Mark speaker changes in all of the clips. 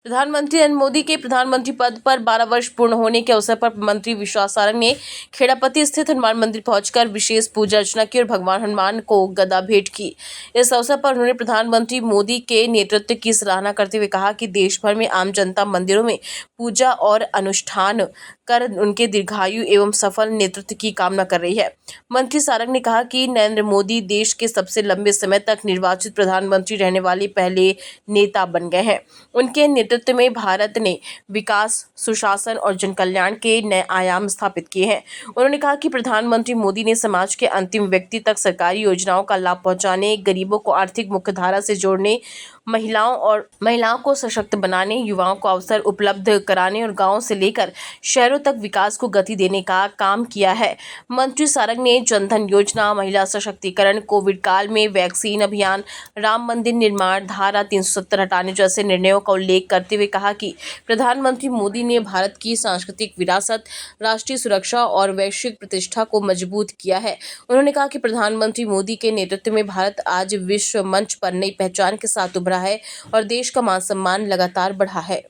Speaker 1: प्रधानमंत्री नरेंद्र मोदी के प्रधानमंत्री पद पर 12 वर्ष पूर्ण होने के अवसर पर मंत्री विश्वास सारंग ने खेड़ापत्ती स्थित हनुमान मंदिर पहुंचकर विशेष पूजा अर्चना की और भगवान हनुमान को गदा भेंट की। इस अवसर पर उन्होंने प्रधानमंत्री मोदी के नेतृत्व की सराहना करते हुए कहा कि देश भर में आम जनता मंदिरों में पूजा और अनुष्ठान कर उनके दीर्घायु एवं सफल नेतृत्व की कामना कर रही है। मंत्री सारंग ने कहा कि नरेंद्र मोदी देश के सबसे लंबे समय तक निर्वाचित प्रधानमंत्री रहने वाले पहले नेता बन गए हैं। उनके नेतृत्व में भारत ने विकास, सुशासन और जन कल्याण के नए आयाम स्थापित किए हैं। उन्होंने कहा कि प्रधानमंत्री मोदी ने समाज के अंतिम व्यक्ति तक सरकारी योजनाओं का लाभ पहुंचाने, गरीबों को आर्थिक मुख्यधारा से जोड़ने, महिलाओं को सशक्त बनाने, युवाओं को अवसर उपलब्ध कराने और गांवों से लेकर शहरों तक विकास को गति देने का काम किया है। मंत्री सारंग ने जनधन योजना, महिला सशक्तिकरण, कोविड काल में वैक्सीन अभियान, राम मंदिर निर्माण, धारा 370 हटाने जैसे निर्णयों का उल्लेख करते हुए कहा कि प्रधानमंत्री मोदी ने भारत की सांस्कृतिक विरासत, राष्ट्रीय सुरक्षा और वैश्विक प्रतिष्ठा को मजबूत किया है। उन्होंने कहा कि प्रधानमंत्री मोदी के नेतृत्व में भारत आज विश्व मंच पर नई पहचान के साथ उभरा है और देश का मान सम्मान लगातार बढ़ा है।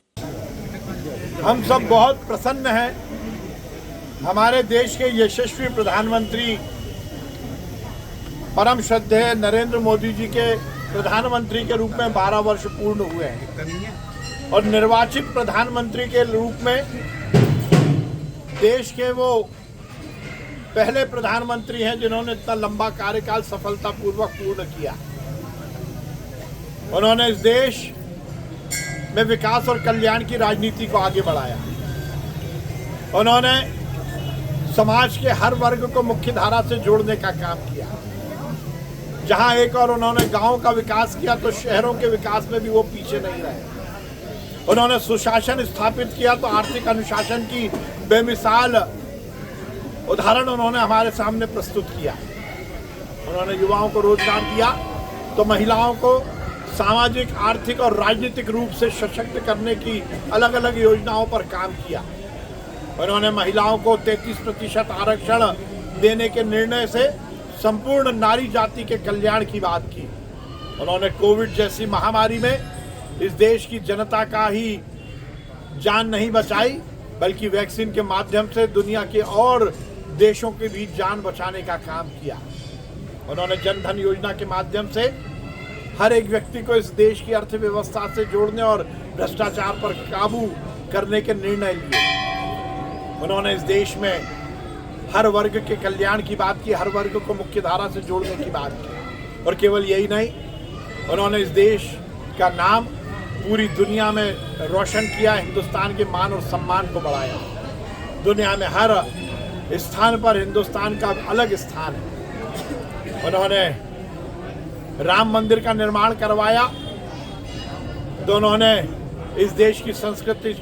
Speaker 2: हम सब बहुत प्रसन्न हैं हमारे देश के यशस्वी प्रधानमंत्री परम श्रद्धेय नरेंद्र मोदी जी के प्रधानमंत्री के रूप में 12 वर्ष पूर्ण हुए हैं और निर्वाचित प्रधानमंत्री के रूप में देश के वो पहले प्रधानमंत्री हैं जिन्होंने इतना लंबा कार्यकाल सफलतापूर्वक पूर्ण किया। उन्होंने इस देश में विकास और कल्याण की राजनीति को आगे बढ़ाया। उन्होंने समाज के हर वर्ग को मुख्य धारा से जोड़ने का काम किया। जहां एक और उन्होंने गांव का विकास किया तो शहरों के विकास में भी वो पीछे नहीं रहे। उन्होंने सुशासन स्थापित किया तो आर्थिक अनुशासन की बेमिसाल उदाहरण उन्होंने हमारे सामने प्रस्तुत किया। उन्होंने युवाओं को रोजगार दिया तो महिलाओं को सामाजिक, आर्थिक और राजनीतिक रूप से सशक्त करने की अलग अलग योजनाओं पर काम किया। उन्होंने महिलाओं को 33% आरक्षण देने के निर्णय से संपूर्ण नारी जाति के कल्याण की बात की। उन्होंने कोविड जैसी महामारी में इस देश की जनता का ही जान नहीं बचाई बल्कि वैक्सीन के माध्यम से दुनिया के और देशों के भी जान बचाने का काम किया। उन्होंने जनधन योजना के माध्यम से हर एक व्यक्ति को इस देश की अर्थव्यवस्था से जोड़ने और भ्रष्टाचार पर काबू करने के निर्णय लिए। उन्होंने इस देश में हर वर्ग के कल्याण की बात की, हर वर्ग को मुख्य धारा से जोड़ने की बात की। और केवल यही नहीं, उन्होंने इस देश का नाम पूरी दुनिया में रोशन किया, हिंदुस्तान के मान और सम्मान को बढ़ाया। दुनिया में हर स्थान पर हिंदुस्तान का अलग स्थान है। उन्होंने राम मंदिर का निर्माण करवाया तो उन्होंने इस देश की संस्कृति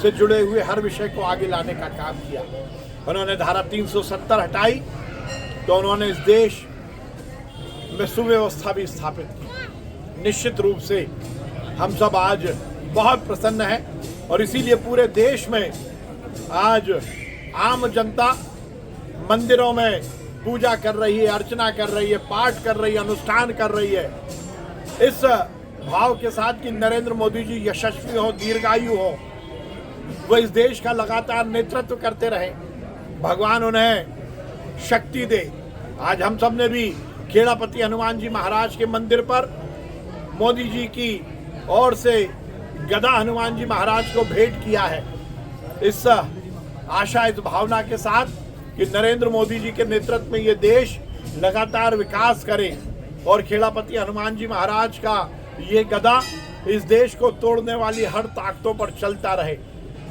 Speaker 2: से जुड़े हुए हर विषय को आगे लाने का काम किया। उन्होंने धारा 370 हटाई तो उन्होंने इस देश में सुव्यवस्था भी स्थापित की। निश्चित रूप से हम सब आज बहुत प्रसन्न हैं और इसीलिए पूरे देश में आज आम जनता मंदिरों में पूजा कर रही है, अर्चना कर रही है, पाठ कर रही है, अनुष्ठान कर रही है, इस भाव के साथ कि नरेंद्र मोदी जी यशस्वी हो, दीर्घायु हो, वो इस देश का लगातार नेतृत्व करते रहे, भगवान उन्हें शक्ति दे। आज हम सब ने भी खेड़ापत्ती हनुमान जी महाराज के मंदिर पर मोदी जी की ओर से गदा हनुमान जी महाराज को भेंट किया है। इस आशा, इस भावना के साथ कि नरेंद्र मोदी जी के नेतृत्व में ये देश लगातार विकास करे और खेड़ापत्ती हनुमान जी महाराज का ये गदा इस देश को तोड़ने वाली हर ताकतों पर चलता रहे।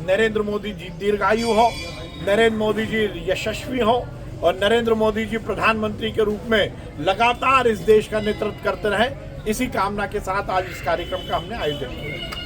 Speaker 2: नरेंद्र मोदी जी दीर्घायु हो, नरेंद्र मोदी जी यशस्वी हो और नरेंद्र मोदी जी प्रधानमंत्री के रूप में लगातार इस देश का नेतृत्व करते रहे। इसी कामना के साथ आज इस कार्यक्रम का हमने आयोजन किया।